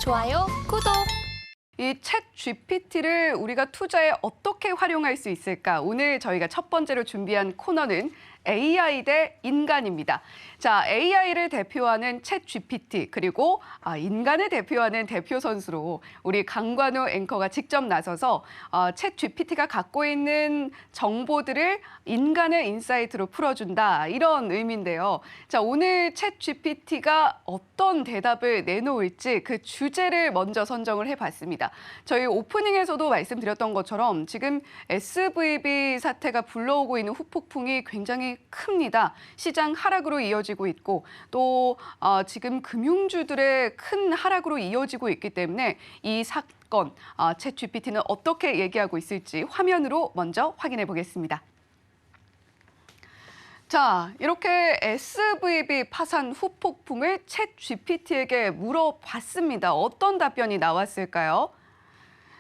좋아요, 구독. 이 챗 GPT를 우리가 투자에 어떻게 활용할 수 있을까? 오늘 저희가 첫 번째로 준비한 코너는 AI 대 인간입니다. 자, AI를 대표하는 챗 GPT 그리고 인간을 대표하는 대표 선수로 우리 강관우 앵커가 직접 나서서 챗 GPT가 갖고 있는 정보들을 인간의 인사이트로 풀어준다 이런 의미인데요. 자, 오늘 챗 GPT가 어떤 대답을 내놓을지 그 주제를 먼저 선정을 해봤습니다. 저희 오프닝에서도 말씀드렸던 것처럼 지금 SVB 사태가 불러오고 있는 후폭풍이 굉장히 큽니다. 시장 하락으로 이어지고 있고 또 지금 금융주들의 큰 하락으로 이어지고 있기 때문에 이 사건 챗 GPT는 어떻게 얘기하고 있을지 화면으로 먼저 확인해 보겠습니다. 자, 이렇게 SVB 파산 후폭풍을 챗 GPT에게 물어봤습니다. 어떤 답변이 나왔을까요?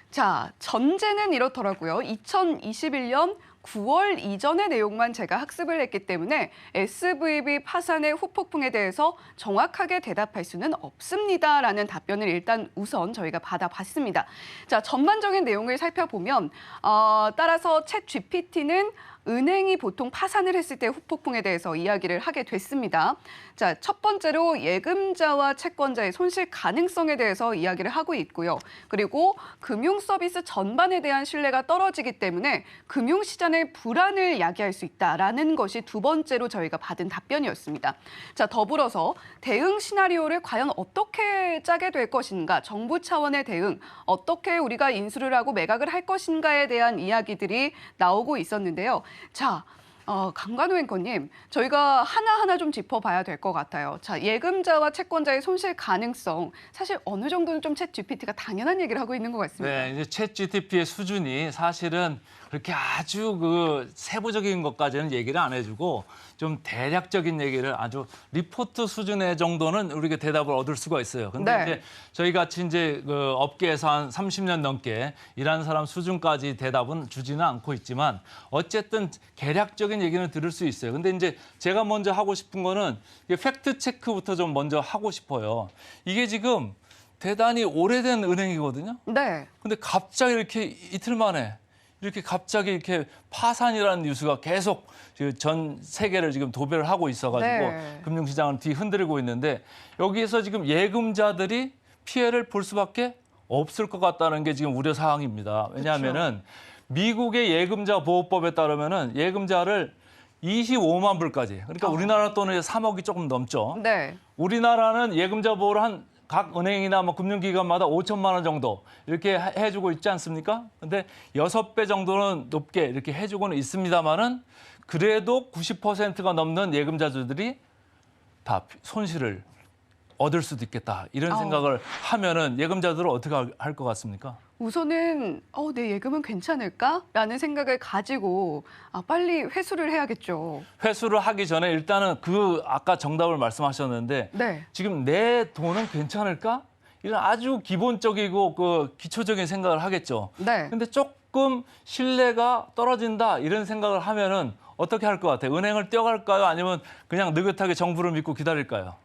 자, 전제는 이렇더라고요. 2021년 9월 이전의 내용만 제가 학습을 했기 때문에 SVB 파산의 후폭풍에 대해서 정확하게 대답할 수는 없습니다라는 답변을 일단 우선 저희가 받아봤습니다. 자, 전반적인 내용을 살펴보면 따라서 챗 GPT는 은행이 보통 파산을 했을 때 후폭풍에 대해서 이야기를 하게 됐습니다. 자, 첫 번째로 예금자와 채권자의 손실 가능성에 대해서 이야기를 하고 있고요. 그리고 금융 서비스 전반에 대한 신뢰가 떨어지기 때문에 금융시장의 불안을 야기할 수 있다라는 것이 두 번째로 저희가 받은 답변이었습니다. 자, 더불어서 대응 시나리오를 과연 어떻게 짜게 될 것인가, 정부 차원의 대응, 어떻게 우리가 인수를 하고 매각을 할 것인가에 대한 이야기들이 나오고 있었는데요. 자, 강관우 앵커님, 저희가 하나하나 좀 짚어봐야 될 것 같아요. 자, 예금자와 채권자의 손실 가능성, 사실 어느 정도는 좀 챗 GPT가 당연한 얘기를 하고 있는 것 같습니다. 네, 이제 챗 GPT의 수준이 사실은 그렇게 아주 그 세부적인 것까지는 얘기를 안 해주고 좀 대략적인 얘기를 아주 리포트 수준의 정도는 우리가 대답을 얻을 수가 있어요. 근데 네. 이제 저희 같이 이제 그 업계에서 한 30년 넘게 일하는 사람 수준까지 대답은 주지는 않고 있지만 어쨌든 개략적인 얘기는 들을 수 있어요. 근데 이제 제가 먼저 하고 싶은 거는 팩트 체크부터 좀 먼저 하고 싶어요. 이게 지금 대단히 오래된 은행이거든요. 네. 근데 갑자기 이렇게 이틀 만에 이렇게 갑자기 이렇게 파산이라는 뉴스가 계속 전 세계를 지금 도배를 하고 있어가지고 네. 금융시장을 뒤흔들고 있는데 여기에서 지금 예금자들이 피해를 볼 수밖에 없을 것 같다는 게 지금 우려 사항입니다. 왜냐하면은 미국의 예금자 보호법에 따르면은 예금자를 25만 불까지, 그러니까 우리나라 돈은 3억이 조금 넘죠. 네. 우리나라는 예금자 보호를 한 각 은행이나 뭐 금융기관마다 5천만 원 정도 이렇게 해주고 있지 않습니까? 근데 6배 정도는 높게 이렇게 해주고는 있습니다만은 그래도 90%가 넘는 예금자들이 다 손실을 얻을 수도 있겠다 이런 생각을 하면은 예금자들은 어떻게 할 것 같습니까? 우선은 내 예금은 괜찮을까라는 생각을 가지고 빨리 회수를 해야겠죠. 회수를 하기 전에 일단은 아까 정답을 말씀하셨는데 네. 지금 내 돈은 괜찮을까? 이런 아주 기본적이고 그 기초적인 생각을 하겠죠. 네. 근데 조금 신뢰가 떨어진다 이런 생각을 하면은 어떻게 할 것 같아요? 은행을 뛰어갈까요? 아니면 그냥 느긋하게 정부를 믿고 기다릴까요?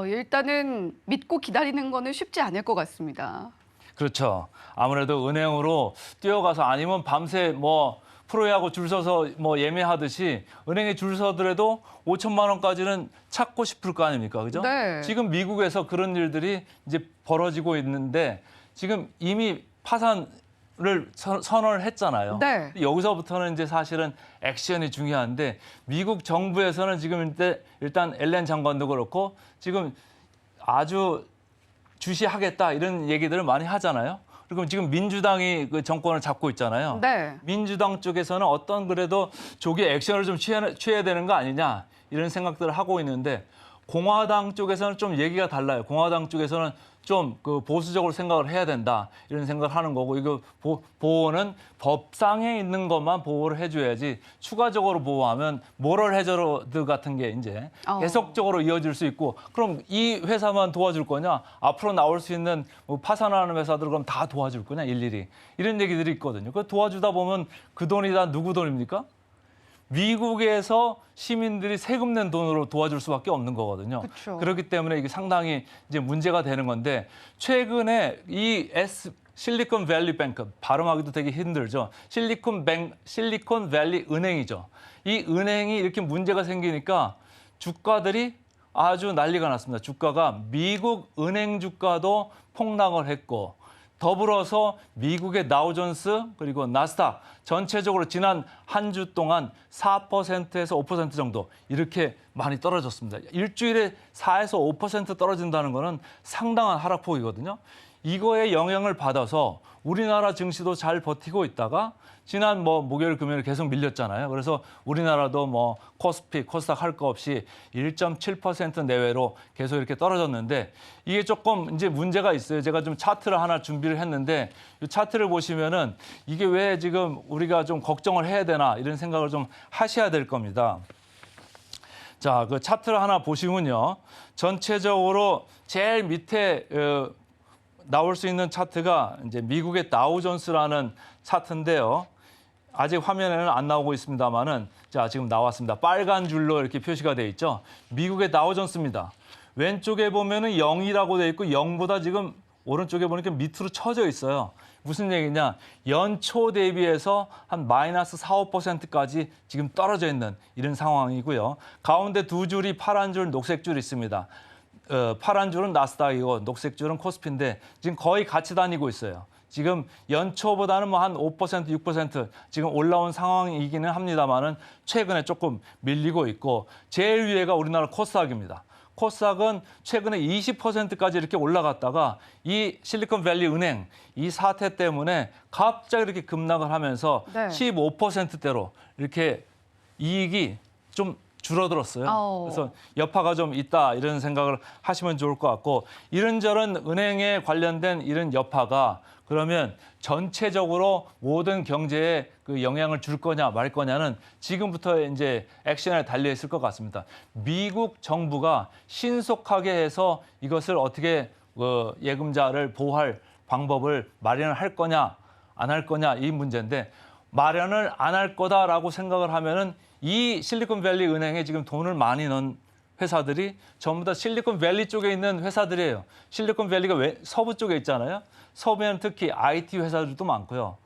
일단은 믿고 기다리는 거는 쉽지 않을 것 같습니다. 그렇죠. 아무래도 은행으로 뛰어가서 아니면 밤새 뭐 프로야구 줄 서서 뭐 예매하듯이 은행에 줄 서더라도 5천만 원까지는 찾고 싶을 거 아닙니까? 그죠? 네. 지금 미국에서 그런 일들이 이제 벌어지고 있는데 지금 이미 파산을 선언을 했잖아요. 네. 여기서부터는 이제 사실은 액션이 중요한데 미국 정부에서는 지금 일단 엘렌 장관도 그렇고 지금 아주 주시하겠다 이런 얘기들을 많이 하잖아요. 그리고 지금 민주당이 그 정권을 잡고 있잖아요. 네. 민주당 쪽에서는 어떤 그래도 조기 액션을 좀 취해야 되는 거 아니냐 이런 생각들을 하고 있는데 공화당 쪽에서는 좀 얘기가 달라요. 공화당 쪽에서는 좀 그 보수적으로 생각을 해야 된다 이런 생각을 하는 거고 이거 보호는 법상에 있는 것만 보호를 해줘야지 추가적으로 보호하면 모럴 해저드 같은 게 이제 계속적으로 이어질 수 있고 그럼 이 회사만 도와줄 거냐 앞으로 나올 수 있는 뭐 파산하는 회사들 그럼 다 도와줄 거냐 일일이 이런 얘기들이 있거든요. 그 도와주다 보면 그 돈이 다 누구 돈입니까? 미국에서 시민들이 세금 낸 돈으로 도와줄 수밖에 없는 거거든요. 그쵸. 그렇기 때문에 이게 상당히 이제 문제가 되는 건데 최근에 이 실리콘 밸리 뱅크 발음하기도 되게 힘들죠. 실리콘 밸리 은행이죠. 이 은행이 이렇게 문제가 생기니까 주가들이 아주 난리가 났습니다. 주가가 미국 은행 주가도 폭락을 했고 더불어서 미국의 다우존스 그리고 나스닥 전체적으로 지난 한 주 동안 4%에서 5% 정도 이렇게 많이 떨어졌습니다. 일주일에 4에서 5% 떨어진다는 거는 상당한 하락폭이거든요. 이거에 영향을 받아서 우리나라 증시도 잘 버티고 있다가 지난 목요일 금요일 계속 밀렸잖아요. 그래서 우리나라도 코스피, 코스닥 할 거 없이 1.7% 내외로 계속 이렇게 떨어졌는데 이게 조금 이제 문제가 있어요. 제가 좀 차트를 하나 준비를 했는데 이 차트를 보시면은 이게 왜 지금 우리가 좀 걱정을 해야 되나 이런 생각을 좀 하셔야 될 겁니다. 자, 그 차트를 하나 보시면요. 전체적으로 제일 밑에 나올 수 있는 차트가 이제 미국의 다우존스라는 차트인데요. 아직 화면에는 안 나오고 있습니다만은 자, 지금 나왔습니다. 빨간 줄로 이렇게 표시가 돼 있죠. 미국의 다우존스입니다. 왼쪽에 보면은 0이라고 돼 있고 0보다 지금 오른쪽에 보니까 밑으로 쳐져 있어요. 무슨 얘기냐? 연초 대비해서 한 마이너스 4, 5%까지 지금 떨어져 있는 이런 상황이고요. 가운데 두 줄이 파란 줄, 녹색 줄 있습니다. 파란 줄은 나스닥이고 녹색 줄은 코스피인데 지금 거의 같이 다니고 있어요. 지금 연초보다는 한 5%, 6% 지금 올라온 상황이기는 합니다만은 최근에 조금 밀리고 있고 제일 위에가 우리나라 코스닥입니다. 코스닥은 최근에 20%까지 이렇게 올라갔다가 이 실리콘밸리 은행 이 사태 때문에 갑자기 이렇게 급락을 하면서 네. 15%대로 이렇게 이익이 좀 줄어들었어요. 그래서 여파가 좀 있다 이런 생각을 하시면 좋을 것 같고 이런저런 은행에 관련된 이런 여파가 그러면 전체적으로 모든 경제에 그 영향을 줄 거냐 말 거냐는 지금부터 이제 액션에 달려 있을 것 같습니다. 미국 정부가 신속하게 해서 이것을 어떻게 예금자를 보호할 방법을 마련을 할 거냐 안 할 거냐 이 문제인데 마련을 안 할 거다라고 생각을 하면은 이 실리콘밸리 은행에 지금 돈을 많이 넣은 회사들이 전부 다 실리콘밸리 쪽에 있는 회사들이에요. 실리콘밸리가 서부 쪽에 있잖아요. 서부에는 특히 IT 회사들도 많고요.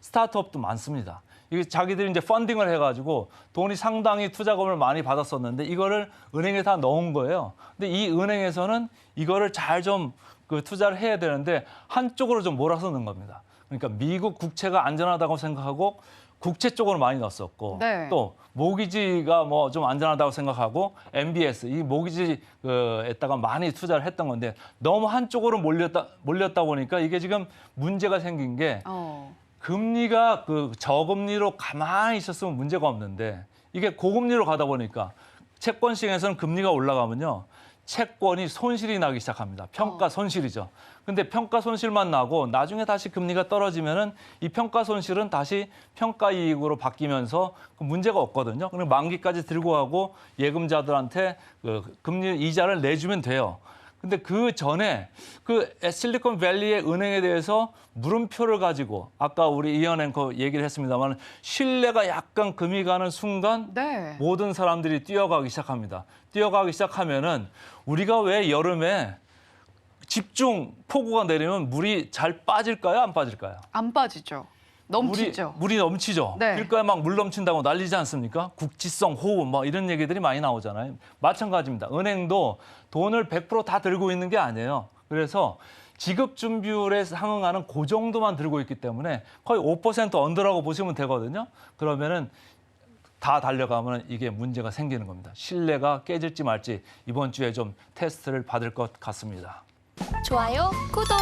스타트업도 많습니다. 이게 자기들이 이제 펀딩을 해가지고 돈이 상당히 투자금을 많이 받았었는데 이거를 은행에 다 넣은 거예요. 근데 이 은행에서는 이거를 잘 좀 투자를 해야 되는데 한쪽으로 좀 몰아서 넣은 겁니다. 그러니까 미국 국채가 안전하다고 생각하고 국채 쪽으로 많이 넣었었고 네. 또 모기지가 좀 안전하다고 생각하고 MBS 이 모기지에다가 많이 투자를 했던 건데 너무 한쪽으로 몰렸다 보니까 이게 지금 문제가 생긴 게 금리가 저금리로 가만히 있었으면 문제가 없는데 이게 고금리로 가다 보니까 채권 시장에서는 금리가 올라가면요. 채권이 손실이 나기 시작합니다. 평가 손실이죠. 근데 평가 손실만 나고 나중에 다시 금리가 떨어지면은 이 평가 손실은 다시 평가 이익으로 바뀌면서 문제가 없거든요. 그럼 만기까지 들고 가고 예금자들한테 금리 이자를 내주면 돼요. 근데 그 전에 실리콘밸리의 은행에 대해서 물음표를 가지고 아까 우리 이현 앵커 얘기를 했습니다만 신뢰가 약간 금이 가는 순간 네. 모든 사람들이 뛰어가기 시작합니다. 뛰어가기 시작하면은 우리가 왜 여름에 집중 폭우가 내리면 물이 잘 빠질까요? 안 빠질까요? 안 빠지죠. 넘치죠. 물이 넘치죠. 네. 길가에 막 물 넘친다고 난리지 않습니까? 국지성 호우 이런 얘기들이 많이 나오잖아요. 마찬가지입니다. 은행도 돈을 100% 다 들고 있는 게 아니에요. 그래서 지급 준비율에 상응하는 그 정도만 들고 있기 때문에 거의 5% 언더라고 보시면 되거든요. 그러면은 다 달려가면 이게 문제가 생기는 겁니다. 신뢰가 깨질지 말지 이번 주에 좀 테스트를 받을 것 같습니다. 좋아요, 구독.